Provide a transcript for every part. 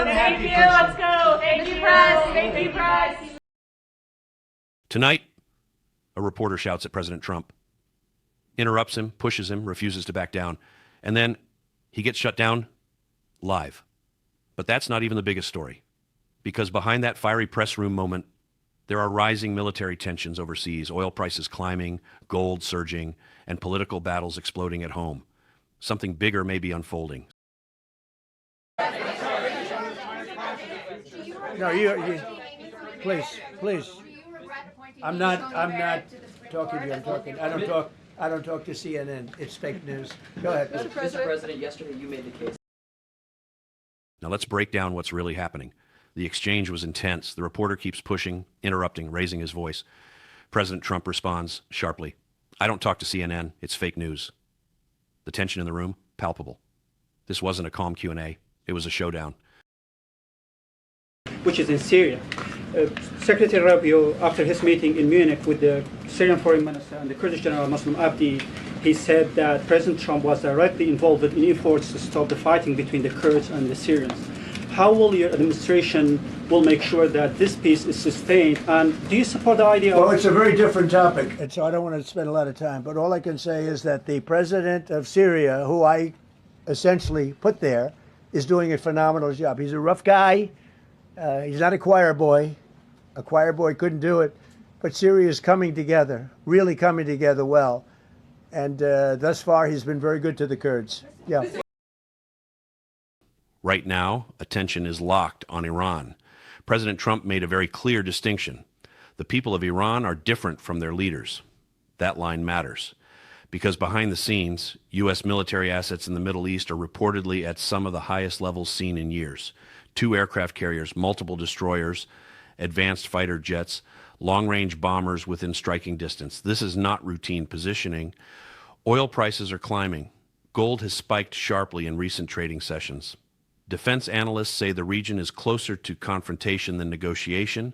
Thank you. Let's go. Thank you, press. Thank you, press. Tonight, a reporter shouts at President Trump, interrupts him, pushes him, refuses to back down, and then he gets shut down live. But that's not even the biggest story, because behind that fiery press room moment, there are rising military tensions overseas, oil prices climbing, gold surging, and political battles exploding at home. Something bigger may be unfolding. No, you please. I'm not talking to you. I don't talk to CNN. It's fake news. Go ahead. Mr. President, yesterday you made the case. Now let's break down what's really happening. The exchange was intense. The reporter keeps pushing, interrupting, raising his voice. President Trump responds sharply, "I don't talk to CNN. It's fake news." The tension in the room, palpable. This wasn't a calm Q&A. It was a showdown. Which is in Syria. Secretary Rubio, after his meeting in Munich with the Syrian Foreign Minister and the Kurdish General Muslim Abdi, he said that President Trump was directly involved in efforts to stop the fighting between the Kurds and the Syrians. How will your administration will make sure that this peace is sustained? And do you support the idea Well, it's a very different topic, and so I don't want to spend a lot of time, but all I can say is that the president of Syria, who I essentially put there, is doing a phenomenal job. He's a rough guy. He's not a choir boy. A choir boy couldn't do it. But Syria is coming together, really coming together well. And thus far, he's been very good to the Kurds. Yeah. Right now, attention is locked on Iran. President Trump made a very clear distinction. The people of Iran are different from their leaders. That line matters, because behind the scenes, U.S. military assets in the Middle East are reportedly at some of the highest levels seen in years. 2 aircraft carriers, multiple destroyers, advanced fighter jets, long-range bombers within striking distance. This is not routine positioning. Oil prices are climbing. Gold has spiked sharply in recent trading sessions. Defense analysts say the region is closer to confrontation than negotiation,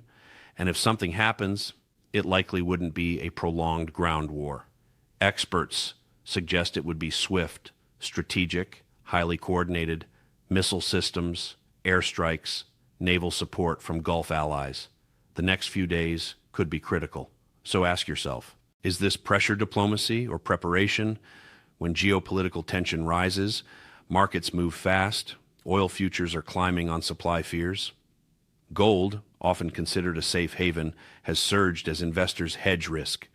and if something happens, it likely wouldn't be a prolonged ground war. Experts suggest it would be swift, strategic, highly coordinated, missile systems, airstrikes, naval support from Gulf allies. The next few days could be critical. So ask yourself, is this pressure diplomacy or preparation? When geopolitical tension rises, markets move fast, oil futures are climbing on supply fears. Gold, often considered a safe haven, has surged as investors hedge risk.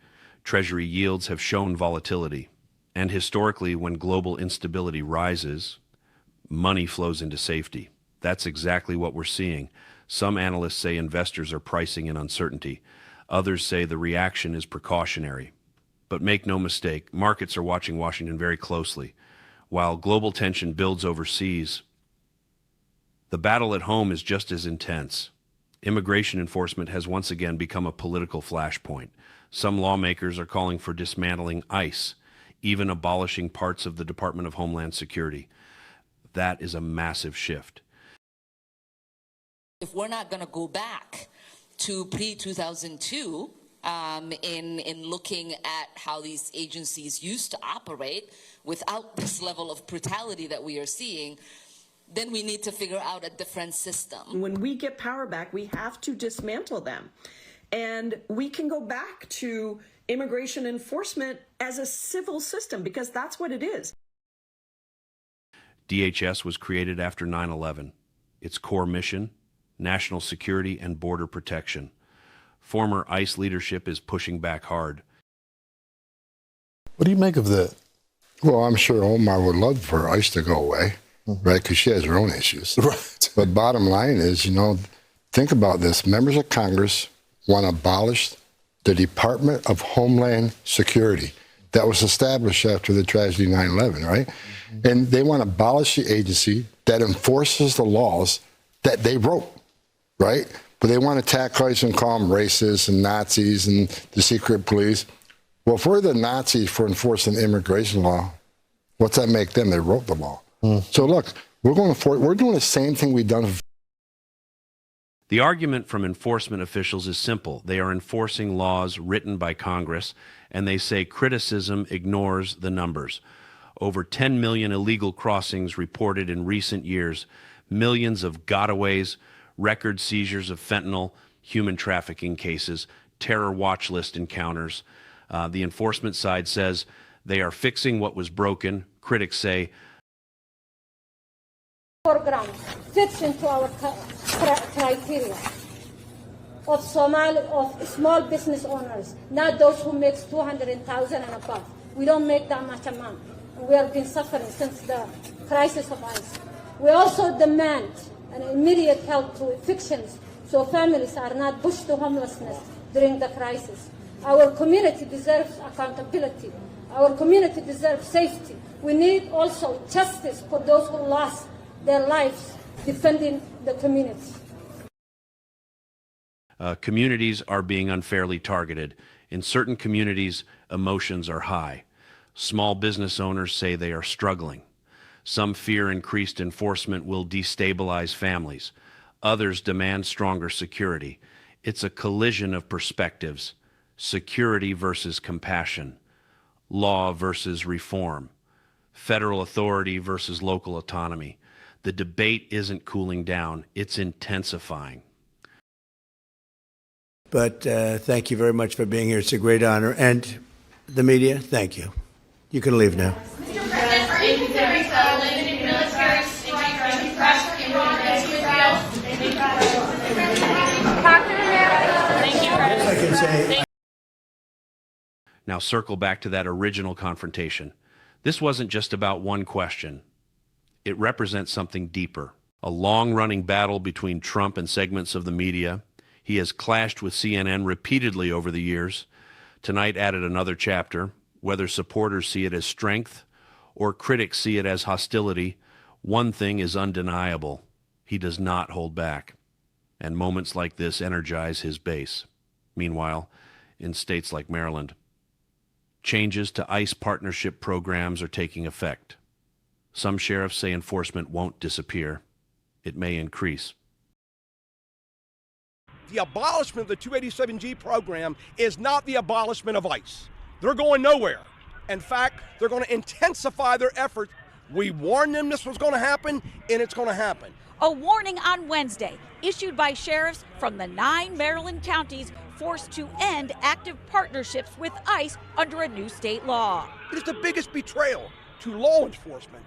Treasury yields have shown volatility. And historically, when global instability rises, money flows into safety. That's exactly what we're seeing. Some analysts say investors are pricing in uncertainty. Others say the reaction is precautionary. But make no mistake, markets are watching Washington very closely. While global tension builds overseas, the battle at home is just as intense. Immigration enforcement has once again become a political flashpoint. Some lawmakers are calling for dismantling ICE, even abolishing parts of the Department of Homeland Security. That is a massive shift. If we're not going to go back to pre-2002 in looking at how these agencies used to operate without this level of brutality that we are seeing, then we need to figure out a different system. When we get power back, we have to dismantle them. And we can go back to immigration enforcement as a civil system, because that's what it is. DHS was created after 9/11. Its core mission, national security and border protection. Former ICE leadership is pushing back hard. What do you make of that? Well, I'm sure Omar would love for ICE to go away, right? Because she has her own issues. Right. But bottom line is, think about this. Members of Congress want to abolish the Department of Homeland Security that was established after the tragedy 9/11, right? And they want to abolish the agency that enforces the laws that they wrote, right? But they want to attack ICE and call them racist and Nazis and the secret police. Well, if we're the Nazis for enforcing immigration law, what's that make them? They wrote the law. So look, we're doing the same thing we've done. The argument from enforcement officials is simple. They are enforcing laws written by Congress, and they say criticism ignores the numbers. Over 10 million illegal crossings reported in recent years Millions of gotaways, record seizures of fentanyl, human trafficking cases, terror watch list encounters. The enforcement side says they are fixing what was broken. Critics say program fits into our criteria of small business owners, not those who make 200,000 and above. We don't make that much amount. We have been suffering since the crisis of ICE. We also demand an immediate help to evictions so families are not pushed to homelessness during the crisis. Our community deserves accountability. Our community deserves safety. We need also justice for those who lost their lives defending the community. Communities are being unfairly targeted. In certain communities, emotions are high. Small business owners say they are struggling. Some fear increased enforcement will destabilize families. Others demand stronger security. It's a collision of perspectives: security versus compassion, law versus reform, federal authority versus local autonomy. The debate isn't cooling down, it's intensifying. But thank you very much for being here. It's a great honor. And the media, thank you. You can leave now. Mr. President, are you considering limiting military and press in Thank you, President. I can say. Now circle back to that original confrontation. This wasn't just about one question. It represents something deeper. A long-running battle between Trump and segments of the media. He has clashed with CNN repeatedly over the years. Tonight added another chapter. Whether supporters see it as strength or critics see it as hostility, one thing is undeniable: he does not hold back. And moments like this energize his base. Meanwhile, in states like Maryland, changes to ICE partnership programs are taking effect. Some sheriffs say enforcement won't disappear. It may increase. The abolishment of the 287G program is not the abolishment of ICE. They're going nowhere. In fact, they're going to intensify their efforts. We warned them this was going to happen, and it's going to happen. A warning on Wednesday issued by sheriffs from the 9 Maryland counties forced to end active partnerships with ICE under a new state law. It is the biggest betrayal to law enforcement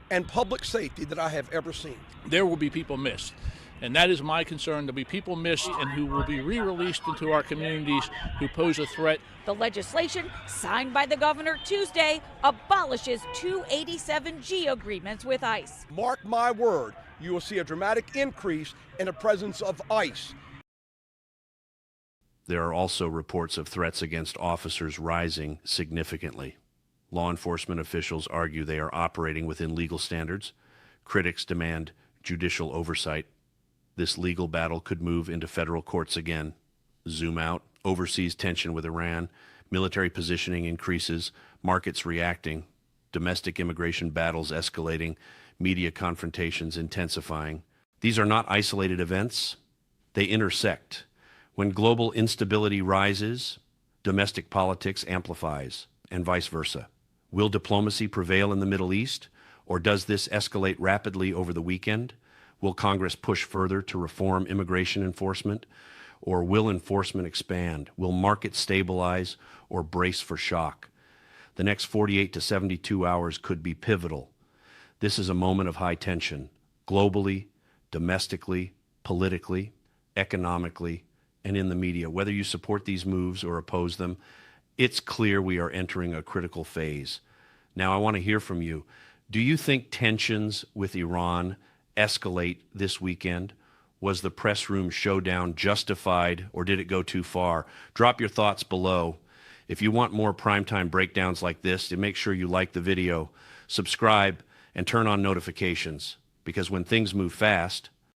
and public safety that I have ever seen. There will be people missed. And that is my concern. There'll be people missed and who will be re-released into our communities who pose a threat. The legislation signed by the governor Tuesday abolishes 287G agreements with ICE. Mark my word, you will see a dramatic increase in the presence of ICE. There are also reports of threats against officers rising significantly. Law enforcement officials argue they are operating within legal standards. Critics demand judicial oversight. This legal battle could move into federal courts again. Zoom out, overseas tension with Iran, military positioning increases, markets reacting, domestic immigration battles escalating, media confrontations intensifying. These are not isolated events. They intersect. When global instability rises, domestic politics amplifies, and vice versa. Will diplomacy prevail in the Middle East, or does this escalate rapidly over the weekend? Will Congress push further to reform immigration enforcement, or will enforcement expand? Will markets stabilize or brace for shock? The next 48 to 72 hours could be pivotal. This is a moment of high tension, globally, domestically, politically, economically, and in the media. Whether you support these moves or oppose them, it's clear we are entering a critical phase. Now, I want to hear from you. Do you think tensions with Iran escalate this weekend? Was the press room showdown justified, or did it go too far? Drop your thoughts below. If you want more primetime breakdowns like this, make sure you like the video, subscribe, and turn on notifications, because when things move fast,